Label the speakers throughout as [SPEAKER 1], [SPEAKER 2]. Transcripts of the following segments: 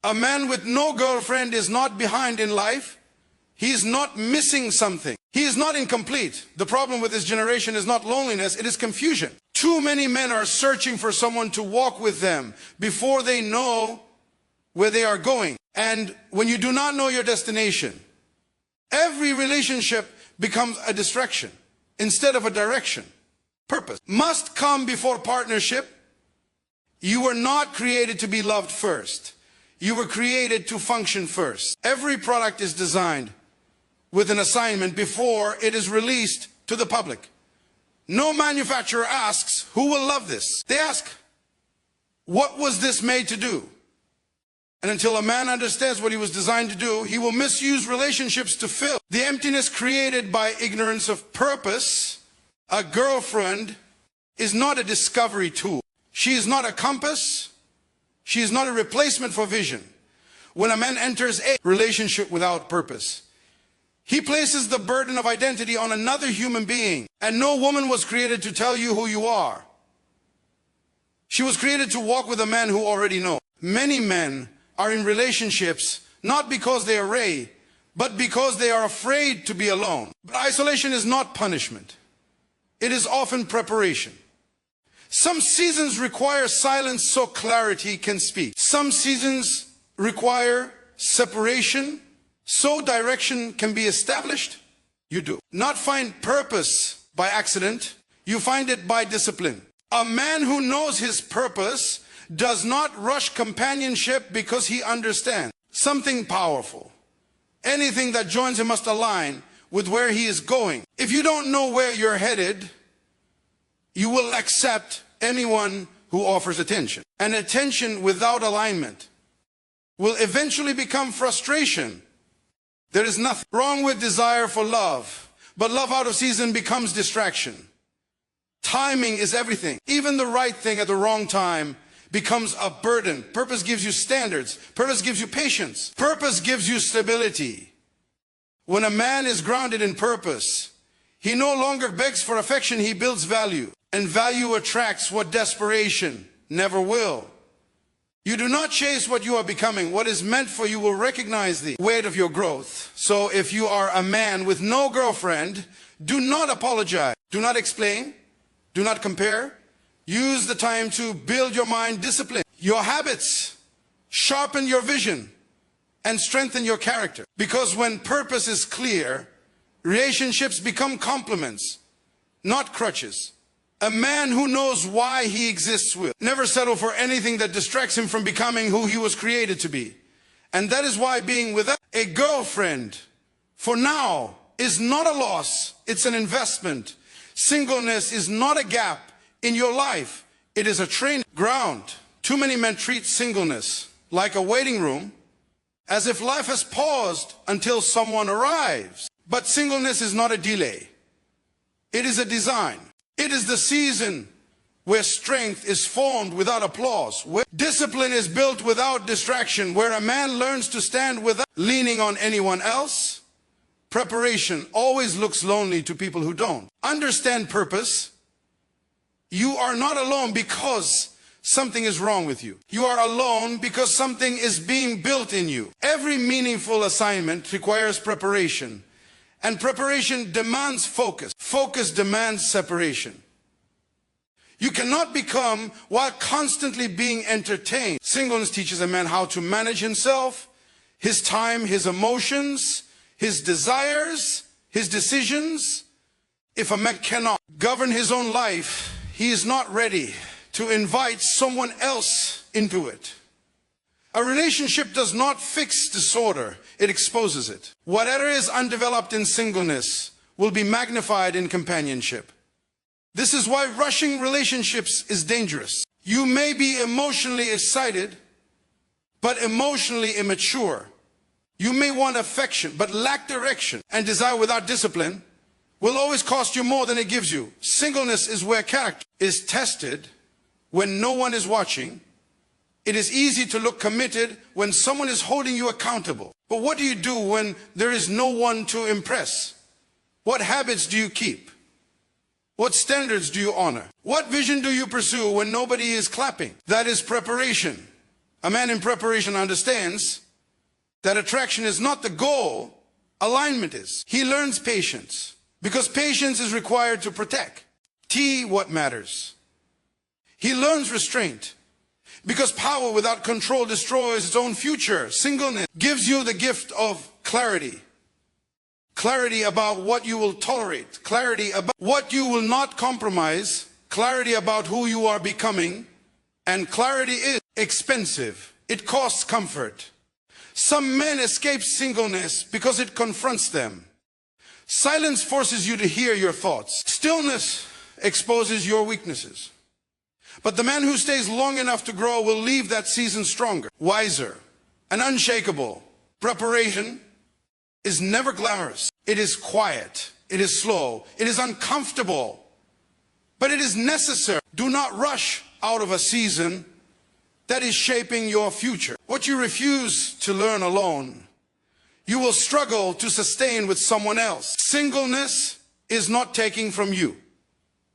[SPEAKER 1] A man with no girlfriend is not behind in life. He is not missing something. He is not incomplete. The problem with this generation is not loneliness, it is confusion. Too many men are searching for someone to walk with them before they know where they are going. And when you do not know your destination, every relationship becomes a distraction instead of a direction. Purpose must come before partnership. You were not created to be loved first. You were created to function first. Every product is designed with an assignment before it is released to the public. No manufacturer asks, who will love this? They ask, what was this made to do? And until a man understands what he was designed to do, he will misuse relationships to fill the emptiness created by ignorance of purpose. A girlfriend is not a discovery tool. She is not a compass. She is not a replacement for vision. When a man enters a relationship without purpose, he places the burden of identity on another human being. And no woman was created to tell you who you are. She was created to walk with a man who already knows. Many men are in relationships not because they are ready, but because they are afraid to be alone. But isolation is not punishment. It is often preparation. Some seasons require silence so clarity can speak. Some seasons require separation so direction can be established. You do not find purpose by accident. You find it by discipline. A man who knows his purpose does not rush companionship because he understands something powerful. Anything that joins him must align with where he is going. If you don't know where you're headed, you will accept anyone who offers attention. And attention without alignment will eventually become frustration. There is nothing wrong with desire for love, but love out of season becomes distraction. Timing is everything. Even the right thing at the wrong time becomes a burden. Purpose gives you standards. Purpose gives you patience. Purpose gives you stability. When a man is grounded in purpose, he no longer begs for affection, he builds value. And value attracts what desperation never will. You do not chase what you are becoming. What is meant for you will recognize the weight of your growth. So if you are a man with no girlfriend, do not apologize. Do not explain. Do not compare. Use the time to build your mind, discipline your habits, sharpen your vision, and strengthen your character. Because when purpose is clear, relationships become complements, not crutches. A man who knows why he exists will never settle for anything that distracts him from becoming who he was created to be. And that is why being without a girlfriend for now is not a loss, it's an investment. Singleness is not a gap in your life, it is a training ground. Too many men treat singleness like a waiting room, as if life has paused until someone arrives. But singleness is not a delay, it is a design. It is the season where strength is formed without applause, where discipline is built without distraction, where a man learns to stand without leaning on anyone else. Preparation always looks lonely to people who don't. Understand purpose. You are not alone because something is wrong with you. You are alone because something is being built in you. Every meaningful assignment requires preparation. And preparation demands focus. Focus demands separation. You cannot become while constantly being entertained. Singleness teaches a man how to manage himself, his time, his emotions, his desires, his decisions. If a man cannot govern his own life, he is not ready to invite someone else into it. A relationship does not fix disorder, it exposes it. Whatever is undeveloped in singleness will be magnified in companionship. This is why rushing relationships is dangerous. You may be emotionally excited, but emotionally immature. You may want affection, but lack direction, and desire without discipline will always cost you more than it gives you. Singleness is where character is tested when no one is watching. It is easy to look committed when someone is holding you accountable. But what do you do when there is no one to impress? What habits do you keep? What standards do you honor? What vision do you pursue when nobody is clapping? That is preparation. A man in preparation understands that attraction is not the goal, alignment is. He learns patience because patience is required to protect. What matters. He learns restraint because power without control destroys its own future. Singleness gives you the gift of clarity. Clarity about what you will tolerate. Clarity about what you will not compromise. Clarity about who you are becoming. And clarity is expensive. It costs comfort. Some men escape singleness because it confronts them. Silence forces you to hear your thoughts. Stillness exposes your weaknesses. But the man who stays long enough to grow will leave that season stronger, wiser, and unshakable. Preparation is never glamorous. It is quiet. It is slow. It is uncomfortable. But it is necessary. Do not rush out of a season that is shaping your future. What you refuse to learn alone, you will struggle to sustain with someone else. Singleness is not taking from you.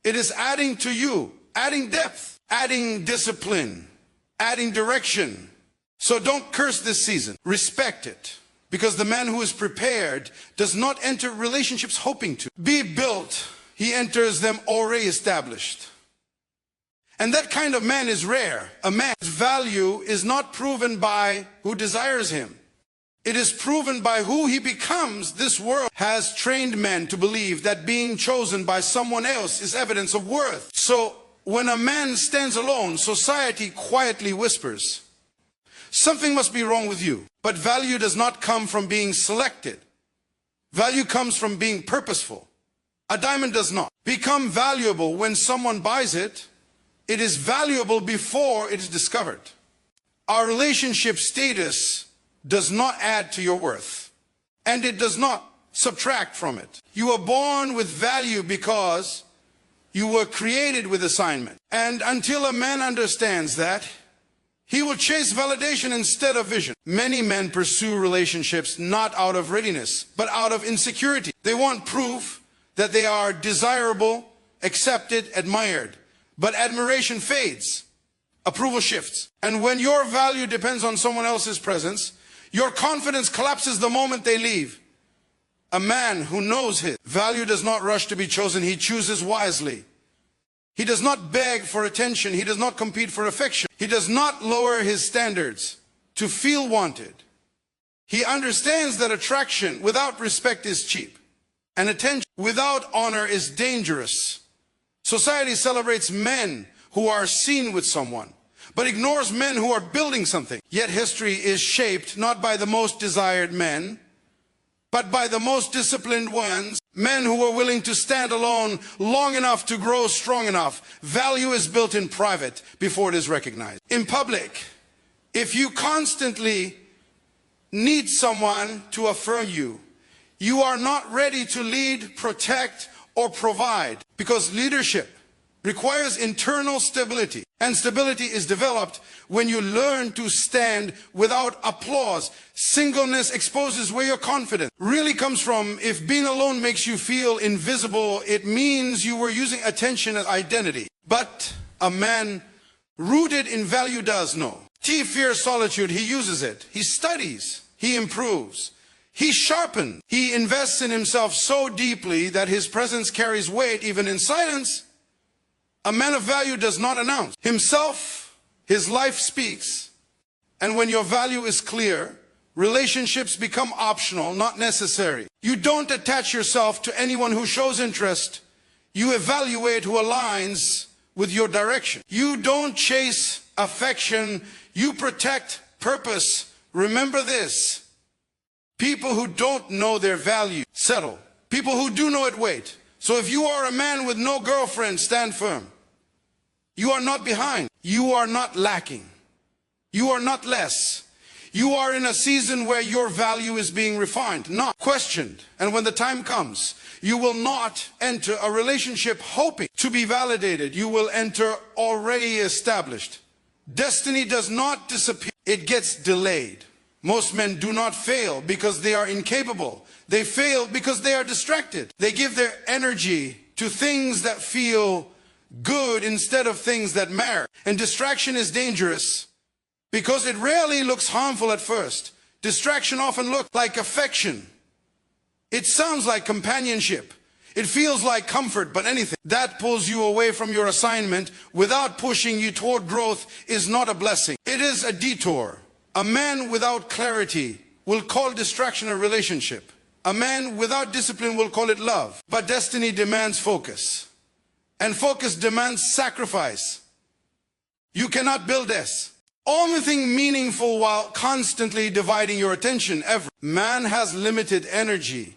[SPEAKER 1] It is adding to you, adding depth, adding discipline, adding direction. So don't curse this season. Respect it. Because the man who is prepared does not enter relationships hoping to be built. He enters them already established. And that kind of man is rare. A man's value is not proven by who desires him. It is proven by who he becomes. This world has trained men to believe that being chosen by someone else is evidence of worth. So when a man stands alone, society quietly whispers, something must be wrong with you. But value does not come from being selected. Value comes from being purposeful. A diamond does not become valuable when someone buys it. It is valuable before it is discovered. Our relationship status does not add to your worth, and it does not subtract from it. You are born with value because you were created with assignment. And until a man understands that, he will chase validation instead of vision. Many men pursue relationships not out of readiness, but out of insecurity. They want proof that they are desirable, accepted, admired. But admiration fades. Approval shifts. And when your value depends on someone else's presence, your confidence collapses the moment they leave. A man who knows his value does not rush to be chosen. He chooses wisely. He does not beg for attention. He does not compete for affection. He does not lower his standards to feel wanted. He understands that attraction without respect is cheap, and attention without honor is dangerous. Society celebrates men who are seen with someone, but ignores men who are building something. Yet history is shaped not by the most desired men, but by the most disciplined ones, men who were willing to stand alone long enough to grow strong enough. Value is built in private before it is recognized. In public, if you constantly need someone to affirm you, you are not ready to lead, protect, or provide, because leadership requires internal stability, and stability is developed when you learn to stand without applause. Singleness exposes where your confidence really comes from. If being alone makes you feel invisible, it means you were using attention as identity. But a man rooted in value does know. He fears solitude. He uses it. He studies. He improves. He sharpens. He invests in himself so deeply that his presence carries weight even in silence. A man of value does not announce himself. His life speaks. And when your value is clear, relationships become optional, not necessary. You don't attach yourself to anyone who shows interest. You evaluate who aligns with your direction. You don't chase affection. You protect purpose. Remember this. People who don't know their value settle. People who do know it wait. So if you are a man with no girlfriend, stand firm. You are not behind. You are not lacking. You are not less. You are in a season where your value is being refined, not questioned. And when the time comes, you will not enter a relationship hoping to be validated. You will enter already established. Destiny does not disappear. It gets delayed. Most men do not fail because they are incapable. They fail because they are distracted. They give their energy to things that feel good instead of things that matter. And distraction is dangerous Because it rarely looks harmful at first. Distraction often looks like affection. It sounds like companionship. It feels like comfort, but anything that pulls you away from your assignment without pushing you toward growth is not a blessing. It is a detour. A man without clarity will call distraction a relationship. A man without discipline will call it love. But destiny demands focus. And focus demands sacrifice. You cannot build this. Only thing meaningful while constantly dividing your attention ever. Man has limited energy.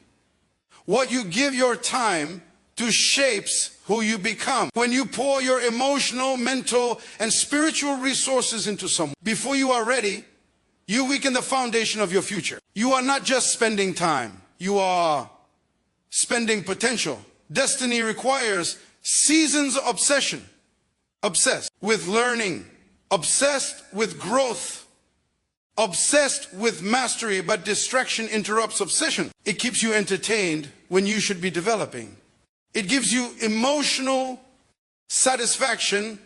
[SPEAKER 1] What you give your time to shapes who you become. When you pour your emotional, mental, and spiritual resources into someone, before you are ready, you weaken the foundation of your future. You are not just spending time. You are spending potential. Destiny requires seasons of obsession. Obsessed with learning. Obsessed with growth. Obsessed with mastery, but distraction interrupts obsession. It keeps you entertained when you should be developing. It gives you emotional satisfaction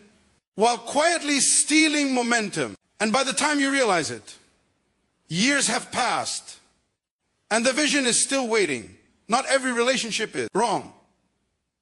[SPEAKER 1] while quietly stealing momentum. And by the time you realize it, years have passed and the vision is still waiting. Not every relationship is wrong,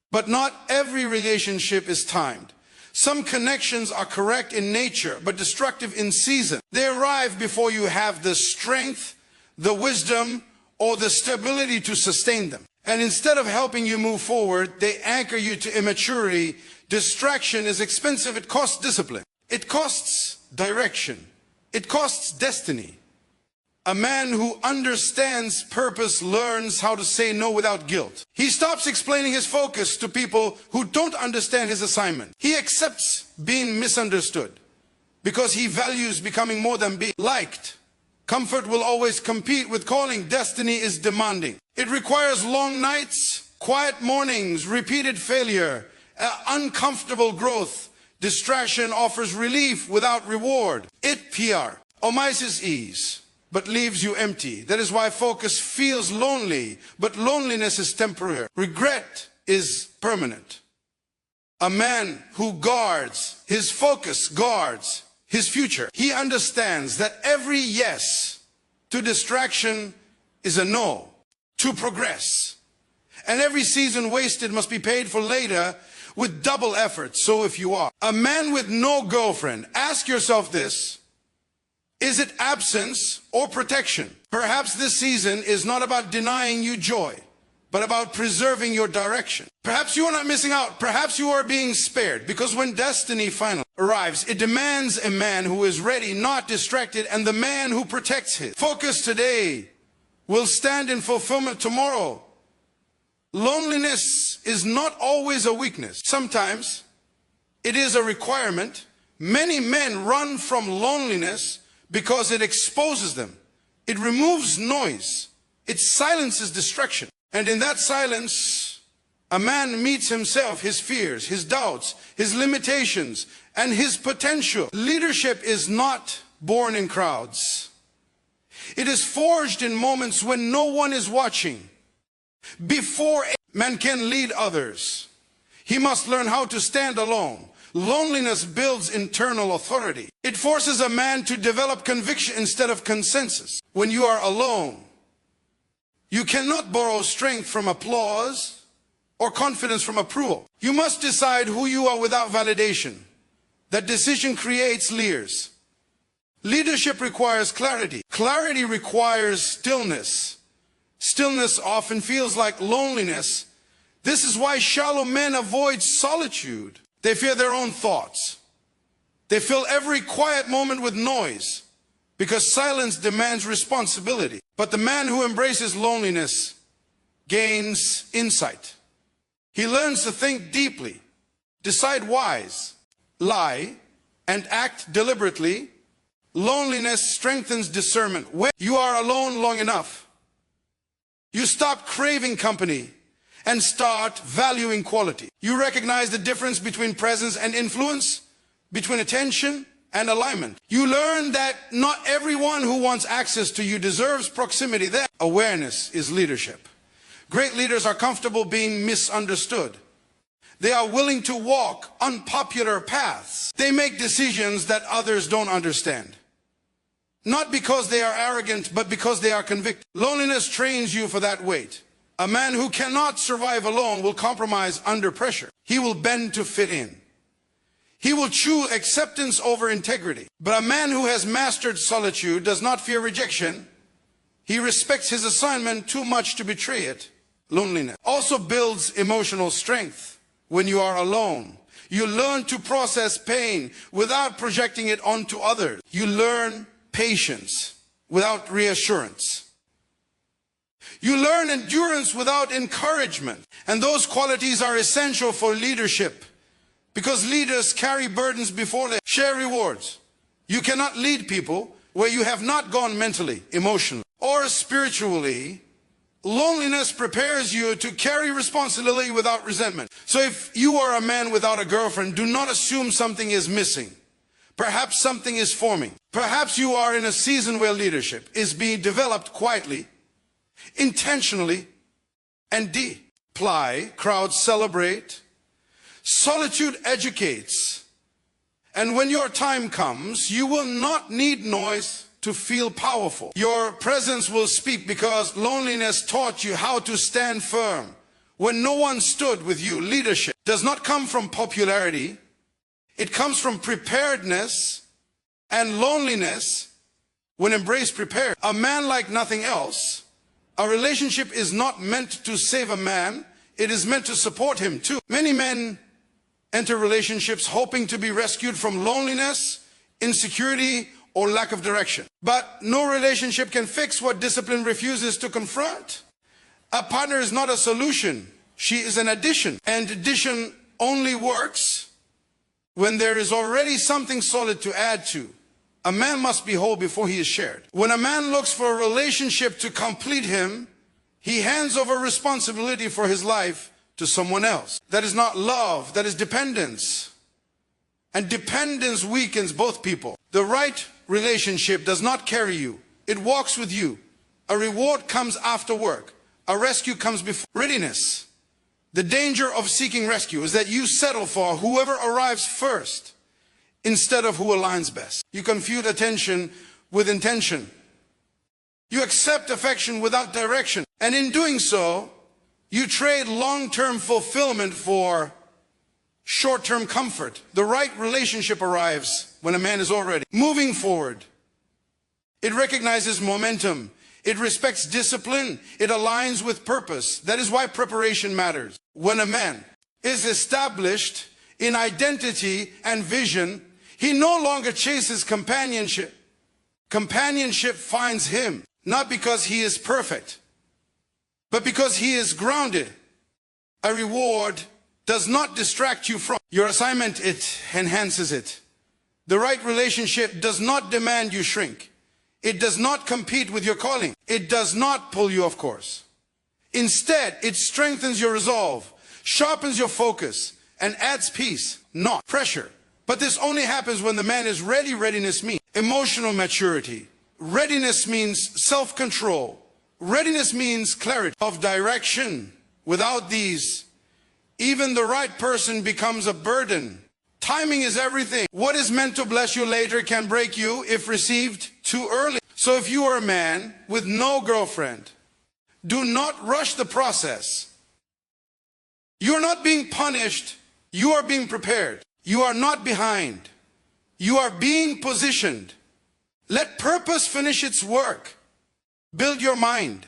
[SPEAKER 1] but not every relationship is timed. Some connections are correct in nature, but destructive in season. They arrive before you have the strength, the wisdom, or the stability to sustain them. And instead of helping you move forward, they anchor you to immaturity. Distraction is expensive. It costs discipline. It costs direction. It costs destiny. A man who understands purpose learns how to say no without guilt. He stops explaining his focus to people who don't understand his assignment. He accepts being misunderstood because he values becoming more than being liked. Comfort will always compete with calling. Destiny is demanding. It requires long nights, quiet mornings, repeated failure, uncomfortable growth. Distraction offers relief without reward. It PR omises ease, but leaves you empty. That is why focus feels lonely, but loneliness is temporary. Regret is permanent. A man who guards his focus guards his future. He understands that every yes to distraction is a no to progress. And every season wasted must be paid for later with double effort. So if you are a man with no girlfriend, ask yourself this. Is it absence or protection? Perhaps this season is not about denying you joy, but about preserving your direction. Perhaps you are not missing out. Perhaps you are being spared, because when destiny finally arrives, it demands a man who is ready, not distracted, and the man who protects his focus today will stand in fulfillment tomorrow. Loneliness is not always a weakness. Sometimes it is a requirement. Many men run from loneliness because it exposes them. It removes noise. It silences distraction. And in that silence, a man meets himself, his fears, his doubts, his limitations, and his potential. Leadership is not born in crowds. It is forged in moments when no one is watching. Before a man can lead others, he must learn how to stand alone. Loneliness builds internal authority. It forces a man to develop conviction instead of consensus. When you are alone, you cannot borrow strength from applause or confidence from approval. You must decide who you are without validation. That decision creates leaders. Leadership requires clarity. Clarity requires stillness. Stillness often feels like loneliness. This is why shallow men avoid solitude. They fear their own thoughts. They fill every quiet moment with noise because silence demands responsibility. But the man who embraces loneliness gains insight. He learns to think deeply, decide wise, lie, and act deliberately. Loneliness strengthens discernment. When you are alone long enough, you stop craving company and start valuing quality. You recognize the difference between presence and influence, between attention and alignment. You learn that not everyone who wants access to you deserves proximity. That awareness is leadership. Great leaders are comfortable being misunderstood. They are willing to walk unpopular paths. They make decisions that others don't understand. Not because they are arrogant, but because they are convicted. Loneliness trains you for that weight. A man who cannot survive alone will compromise under pressure. He will bend to fit in. He will choose acceptance over integrity. But a man who has mastered solitude does not fear rejection. He respects his assignment too much to betray it. Loneliness also builds emotional strength. When you are alone, you learn to process pain without projecting it onto others. You learn patience without reassurance. You learn endurance without encouragement. And those qualities are essential for leadership, because leaders carry burdens before they share rewards. You cannot lead people where you have not gone mentally, emotionally, or spiritually. Loneliness prepares you to carry responsibility without resentment. So if you are a man without a girlfriend, do not assume something is missing. Perhaps something is forming. Perhaps you are in a season where leadership is being developed quietly, intentionally, and deeply. Crowds celebrate. Solitude educates. And when your time comes, you will not need noise to feel powerful. Your presence will speak, because loneliness taught you how to stand firm when no one stood with you. Leadership does not come from popularity. It comes from preparedness, and loneliness, when embraced prepared. A man like nothing else. A relationship is not meant to save a man. It is meant to support him too. Many men enter relationships hoping to be rescued from loneliness, insecurity, or lack of direction. But no relationship can fix what discipline refuses to confront. A partner is not a solution. She is an addition. And addition only works when there is already something solid to add to. A man must be whole before he is shared. When a man looks for a relationship to complete him, he hands over responsibility for his life to someone else. That is not love, that is dependence. And dependence weakens both people. The right relationship does not carry you. It walks with you. A reward comes after work. A rescue comes before. Readiness. The danger of seeking rescue is that you settle for whoever arrives first instead of who aligns best. You confuse attention with intention. You accept affection without direction. And in doing so, you trade long-term fulfillment for short-term comfort. The right relationship arrives when a man is already moving forward. It recognizes momentum. It respects discipline. It aligns with purpose. That is why preparation matters. When a man is established in identity and vision, he no longer chases companionship. Companionship finds him, not because he is perfect, but because he is grounded. A reward does not distract you from your assignment, it enhances it. The right relationship does not demand you shrink. It does not compete with your calling. It does not pull you off course. Instead, it strengthens your resolve, sharpens your focus, and adds peace, not pressure. But this only happens when the man is ready. Readiness means emotional maturity. Readiness means self-control. Readiness means clarity of direction. Without these, even the right person becomes a burden. Timing is everything. What is meant to bless you later can break you if received too early. So if you are a man with no girlfriend, do not rush the process. You are not being punished. You are being prepared. You are not behind. You are being positioned. Let purpose finish its work. Build your mind.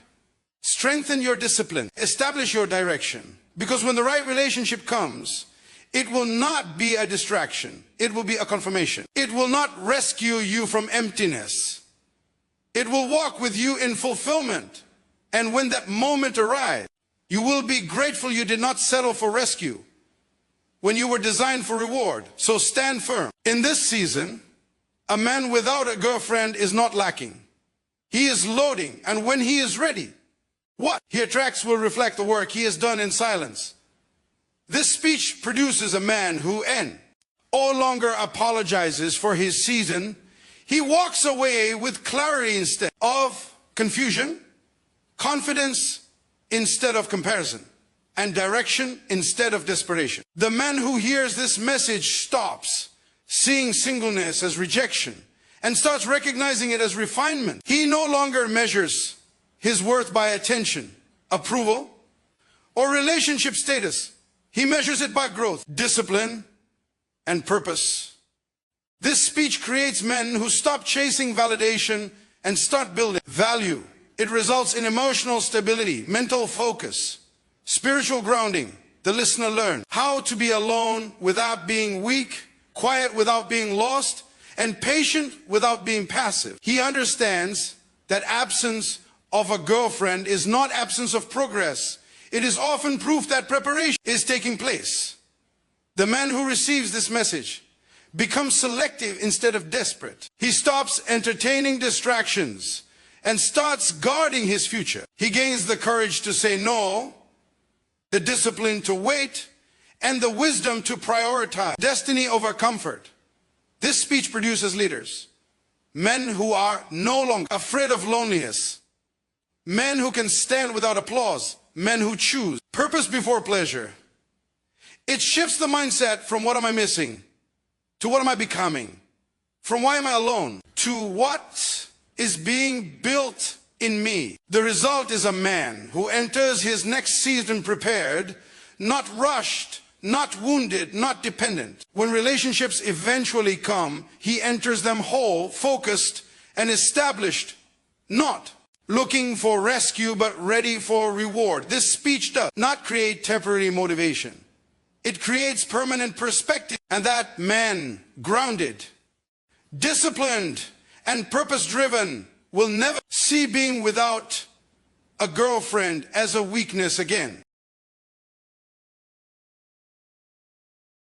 [SPEAKER 1] Strengthen your discipline. Establish your direction. Because when the right relationship comes, it will not be a distraction. It will be a confirmation. It will not rescue you from emptiness. It will walk with you in fulfillment. And when that moment arrives, you will be grateful you did not settle for rescue when you were designed for reward. So stand firm. In this season, a man without a girlfriend is not lacking. He is loading, and when he is ready, what he attracts will reflect the work he has done in silence. This speech produces a man who no longer apologizes for his season. He walks away with clarity instead of confusion, confidence instead of comparison, and direction instead of desperation. The man who hears this message stops seeing singleness as rejection and starts recognizing it as refinement. He no longer measures his worth by attention, approval, or relationship status. He measures it by growth, discipline, and purpose. This speech creates men who stop chasing validation and start building value. It results in emotional stability, mental focus, spiritual grounding. The listener learns how to be alone without being weak, quiet without being lost, and patient without being passive. He understands that absence of a girlfriend is not absence of progress. It is often proof that preparation is taking place. The man who receives this message becomes selective instead of desperate. He stops entertaining distractions and starts guarding his future. He gains the courage to say no, the discipline to wait, and the wisdom to prioritize destiny over comfort. This speech produces leaders, men who are no longer afraid of loneliness, men who can stand without applause, men who choose purpose before pleasure. It shifts the mindset from what am I missing to what am I becoming, from why am I alone to what is being built in me. The result is a man who enters his next season prepared, not rushed, not wounded, not dependent. When relationships eventually come, he enters them whole, focused, and established, not looking for rescue, but ready for reward. This speech does not create temporary motivation. It creates permanent perspective. And that man, grounded, disciplined, and purpose-driven, will never see being without a girlfriend as a weakness again.